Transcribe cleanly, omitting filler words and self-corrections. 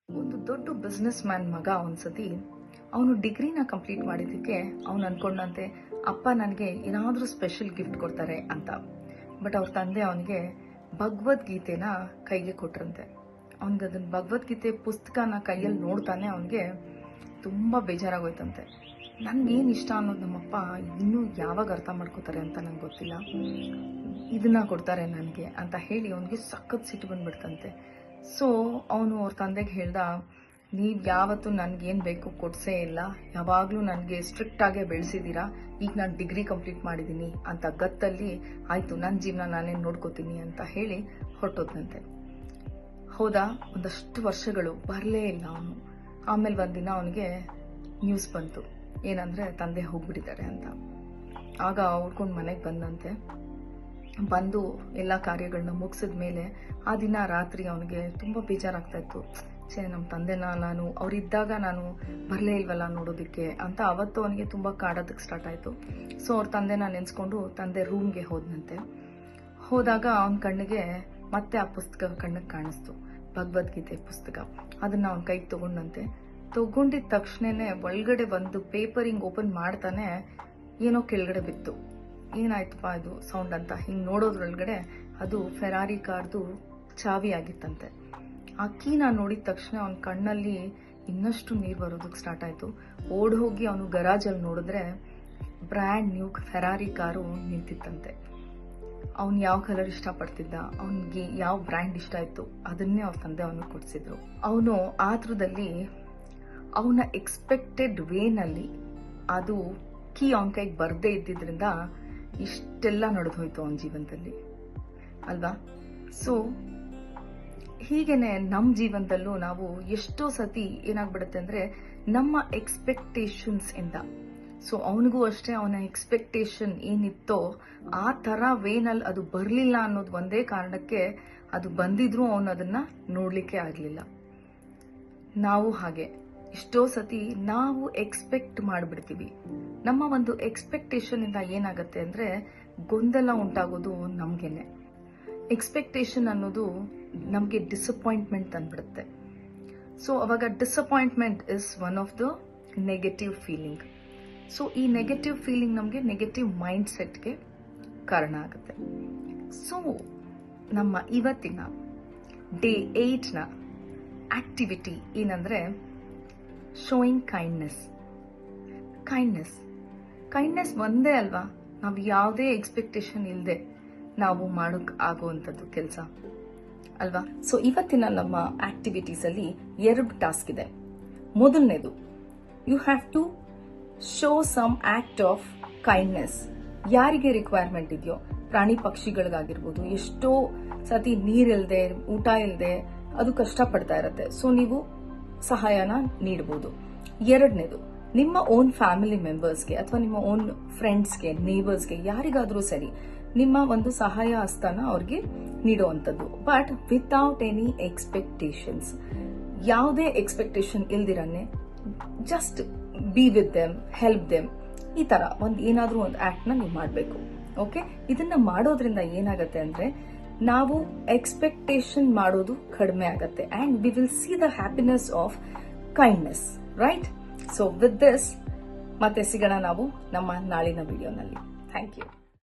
ಒಂದು ದೊಡ್ಡ business man ಮಗ ಒಂದ್ಸತಿ ಅವನು ಡಿಗ್ರಿನ ಕಂಪ್ಲೀಟ್ ಮಾಡಿದ್ದಕ್ಕೆ ಅವನು ಅನ್ಕೊಂಡಂತೆ ಅಪ್ಪ ನನಗೆ ಏನಾದರೂ ಸ್ಪೆಷಲ್ ಗಿಫ್ಟ್ ಕೊಡ್ತಾರೆ ಅಂತ. ಬಟ್ ಅವ್ರ ತಂದೆ ಅವನಿಗೆ ಭಗವದ್ಗೀತೆನ ಕೈಗೆ ಕೊಟ್ರಂತೆ. ಅವನಿಗೆ ಅದನ್ನ ಭಗವದ್ಗೀತೆ ಪುಸ್ತಕನ ಕೈಯಲ್ಲಿ ನೋಡ್ತಾನೆ ಅವನಿಗೆ ತುಂಬ ಬೇಜಾರಾಗೋಯ್ತಂತೆ. ನನ್ಗೇನು ಇಷ್ಟ ಅನ್ನೋದು ನಮ್ಮಪ್ಪ ಇನ್ನೂ ಯಾವಾಗ ಅರ್ಥ ಮಾಡ್ಕೋತಾರೆ ಅಂತ ನಂಗೆ ಗೊತ್ತಿಲ್ಲ, ಇದನ್ನ ಕೊಡ್ತಾರೆ ನನಗೆ ಅಂತ ಹೇಳಿ ಅವನಿಗೆ ಸಖತ್ ಸಿಟ್ಟು ಬಂದ್ಬಿಡ್ತಂತೆ. ಸೊ ಅವನು ಅವ್ರ ತಂದೆಗೆ ಹೇಳ್ದ, ನೀವು ಯಾವತ್ತೂ ನನಗೇನು ಬೇಕು ಕೊಡ್ಸೇ ಇಲ್ಲ, ಯಾವಾಗಲೂ ನನಗೆ ಸ್ಟ್ರಿಕ್ಟಾಗೇ ಬೆಳೆಸಿದ್ದೀರಾ, ಈಗ ನಾನು ಡಿಗ್ರಿ ಕಂಪ್ಲೀಟ್ ಮಾಡಿದ್ದೀನಿ ಅಂತ ಗತ್ತಲ್ಲಿ ಆಯಿತು ನನ್ನ ಜೀವನ ನಾನೇ ನೋಡ್ಕೋತೀನಿ ಅಂತ ಹೇಳಿ ಹೊರಟೋದಂತೆ. ಹೌದಾ, ಒಂದಷ್ಟು ವರ್ಷಗಳು ಬರಲೇ ಇಲ್ಲ ಅವನು. ಆಮೇಲೆ ಒಂದಿನ ಅವನಿಗೆ ನ್ಯೂಸ್ ಬಂತು, ಏನಂದರೆ ತಂದೆ ಹೋಗ್ಬಿಟ್ಟಿದ್ದಾರೆ ಅಂತ. ಆಗ ಹುಡ್ಕೊಂಡು ಮನೆಗೆ ಬಂದಂತೆ. ಬಂದು ಎಲ್ಲ ಕಾರ್ಯಗಳನ್ನ ಮುಗಿಸಿದ ಮೇಲೆ ಆ ದಿನ ರಾತ್ರಿ ಅವನಿಗೆ ತುಂಬ ಬೇಜಾರಾಗ್ತಾ ಇತ್ತು. ನಮ್ಮ ತಂದೆನ ನಾನು ಅವರಿದ್ದಾಗ ನಾನು ಬರಲೇ ಇಲ್ವಲ್ಲ ನೋಡೋದಕ್ಕೆ ಅಂತ ಅವತ್ತು ಅವನಿಗೆ ತುಂಬ ಕಾಡೋದಕ್ಕೆ ಸ್ಟಾರ್ಟ್ ಆಯಿತು. ಸೊ ಅವ್ರ ತಂದೆನ ನೆನೆಸ್ಕೊಂಡು ತಂದೆ ರೂಮ್ಗೆ ಹೋದನಂತೆ. ಹೋದಾಗ ಅವನ ಕಣ್ಣಿಗೆ ಮತ್ತೆ ಆ ಪುಸ್ತಕ ಕಣ್ಣಿಗೆ ಕಾಣಿಸ್ತು, ಭಗವದ್ಗೀತೆ ಪುಸ್ತಕ. ಅದನ್ನು ಅವನ ಕೈಗೆ ತಗೊಂಡಂತೆ. ತಗೊಂಡಿದ ತಕ್ಷಣನೇ ಒಳಗಡೆ ಒಂದು ಪೇಪರಿಂಗ್ ಓಪನ್ ಮಾಡ್ತಾನೆ ಏನೋ ಕೆಳಗಡೆ ಬಿತ್ತು. ಏನಾಯ್ತಪ್ಪ ಇದು ಸೌಂಡ್ ಅಂತ ಹಿಂಗೆ ನೋಡೋದ್ರೊಳಗಡೆ ಅದು ಫೆರಾರಿ ಕಾರ್ದು ಚಾವಿ ಆಗಿತ್ತಂತೆ. ಆ ಕೀನ ನೋಡಿದ ತಕ್ಷಣ ಅವನ ಕಣ್ಣಲ್ಲಿ ಇನ್ನಷ್ಟು ನೀರು ಬರೋದಕ್ಕೆ ಸ್ಟಾರ್ಟ್ ಆಯಿತು. ಓಡ್ ಹೋಗಿ ಅವನು ಗರಾಜಲ್ಲಿ ನೋಡಿದ್ರೆ ಬ್ರ್ಯಾಂಡ್ ನ್ಯೂ ಫೆರಾರಿ ಕಾರು ನಿಂತಿತ್ತಂತೆ. ಅವ್ನು ಯಾವ ಕಲರ್ ಇಷ್ಟಪಡ್ತಿದ್ದ, ಅವನಿಗೆ ಯಾವ ಬ್ರ್ಯಾಂಡ್ ಇಷ್ಟ ಆಯಿತು ಅದನ್ನೇ ಅವ್ರ ತಂದೆ ಅವನಿಗೆ ಕೊಡಿಸಿದ್ರು. ಅವನು ಆತುರದಲ್ಲಿ ಅವನ ಎಕ್ಸ್ಪೆಕ್ಟೆಡ್ ವೇನಲ್ಲಿ ಅದು ಕೀ ಅವನ ಕೈಗೆ ಬರದೇ ಇದ್ದಿದ್ರಿಂದ ಇಷ್ಟೆಲ್ಲ ನಡೆದು ಹೋಯ್ತು ಅವನ ಜೀವನದಲ್ಲಿ ಅಲ್ವಾ. ಸೊ ಹೀಗೇನೆ ನಮ್ಮ ಜೀವನದಲ್ಲೂ ನಾವು ಎಷ್ಟೋ ಸತಿ ಏನಾಗ್ಬಿಡುತ್ತೆ ಅಂದರೆ ನಮ್ಮ ಎಕ್ಸ್ಪೆಕ್ಟೇಷನ್ಸ್ ಇಂದ, ಸೊ ಅವನಿಗೂ ಅಷ್ಟೇ ಅವನ ಎಕ್ಸ್ಪೆಕ್ಟೇಷನ್ ಏನಿತ್ತೋ ಆ ಥರ ವೇನಲ್ಲಿ ಅದು ಬರಲಿಲ್ಲ ಅನ್ನೋದು ಒಂದೇ ಕಾರಣಕ್ಕೆ ಅದು ಬಂದಿದ್ರೂ ಅವನು ಅದನ್ನು ನೋಡಲಿಕ್ಕೆ ಆಗಲಿಲ್ಲ. ನಾವು ಹಾಗೆ ಎಷ್ಟೋ ಸತಿ ನಾವು ಎಕ್ಸ್ಪೆಕ್ಟ್ ಮಾಡಿಬಿಡ್ತೀವಿ. ನಮ್ಮ ಒಂದು ಎಕ್ಸ್ಪೆಕ್ಟೇಷನ್ ಇಂದ ಏನಾಗುತ್ತೆ ಅಂದರೆ ಗೊಂದಲ ಉಂಟಾಗೋದು ನಮಗೇನೆ. ಎಕ್ಸ್ಪೆಕ್ಟೇಷನ್ ಅನ್ನೋದು ನಮಗೆ ಡಿಸಪಾಯಿಂಟ್ಮೆಂಟ್ ತಂದ್ಬಿಡುತ್ತೆ. ಸೊ ಅವಾಗ disappointment is one of the negative feeling. So ಈ ನೆಗೆಟಿವ್ ಫೀಲಿಂಗ್ ನಮಗೆ ನೆಗೆಟಿವ್ ಮೈಂಡ್ ಸೆಟ್ಗೆ ಕಾರಣ ಆಗುತ್ತೆ. ಸೊ ನಮ್ಮ ಇವತ್ತಿನ ಡೇ 8ನ ಆಕ್ಟಿವಿಟಿ ಏನಂದರೆ ಶೋಯಿಂಗ್ ಕೈಂಡ್ನೆಸ್. ಕೈಂಡ್ನೆಸ್ ಒಂದೇ ಅಲ್ವಾ ನಾವು ಯಾವುದೇ ಎಕ್ಸ್ಪೆಕ್ಟೇಷನ್ ಇಲ್ಲದೆ ನಾವು ಮಾಡೋಕೆ ಆಗುವಂಥದ್ದು ಕೆಲಸ ಅಲ್ವಾ. ಸೊ ಇವತ್ತಿನ ನಮ್ಮ ಆಕ್ಟಿವಿಟೀಸ್ ಅಲ್ಲಿ 2 ಟಾಸ್ಕ್ ಇದೆ. ಮೊದಲನೇದು, you have to show some act of kindness. ಯಾರಿಗೆ ರಿಕ್ವೈರ್ಮೆಂಟ್ ಇದೆಯೋ, ಪ್ರಾಣಿ ಪಕ್ಷಿಗಳಿಗಾಗಿರ್ಬೋದು, ಎಷ್ಟೋ ಸತಿ ನೀರಿಲ್ಲದೆ ಊಟ ಇಲ್ಲದೆ ಅದು ಕಷ್ಟಪಡ್ತಾ ಇರುತ್ತೆ. ಸೊ ನೀವು ಸಹಾಯನ ನೀಡಬಹುದು. ಎರಡನೇದು, ನಿಮ್ಮ ಓನ್ ಫ್ಯಾಮಿಲಿ ಮೆಂಬರ್ಸ್ಗೆ ಅಥವಾ ನಿಮ್ಮ ಓನ್ ಫ್ರೆಂಡ್ಸ್ಗೆ, ನೇಬರ್ಸ್ಗೆ, ಯಾರಿಗಾದ್ರೂ ಸರಿ ನಿಮ್ಮ ಒಂದು ಸಹಾಯ ಹಸ್ತನ ಅವ್ರಿಗೆ ನೀಡುವಂಥದ್ದು. ಬಟ್ ವಿತೌಟ್ ಎನಿ ಎಕ್ಸ್ಪೆಕ್ಟೇಷನ್ಸ್, ಯಾವುದೇ ಎಕ್ಸ್ಪೆಕ್ಟೇಷನ್ ಇಲ್ದಿರನ್ನೇ just be with them, help them, ಈ ತರ ಏನಾದ್ರೂ ಒಂದು ಆಕ್ಟ್ ನ ನೀವು ಮಾಡಬೇಕು. ಓಕೆ, ಇದನ್ನ ಮಾಡೋದ್ರಿಂದ ಏನಾಗುತ್ತೆ ಅಂದ್ರೆ ನಾವು ಎಕ್ಸ್ಪೆಕ್ಟೇಷನ್ ಮಾಡೋದು ಕಡಿಮೆ ಆಗುತ್ತೆ and we will see the happiness of kindness, right? So with this ಮತ್ತೆ ಸಿಗೋಣ ನಾವು ನಮ್ಮ ನಾಳಿನ ವಿಡಿಯೋನಲ್ಲಿ. Thank you.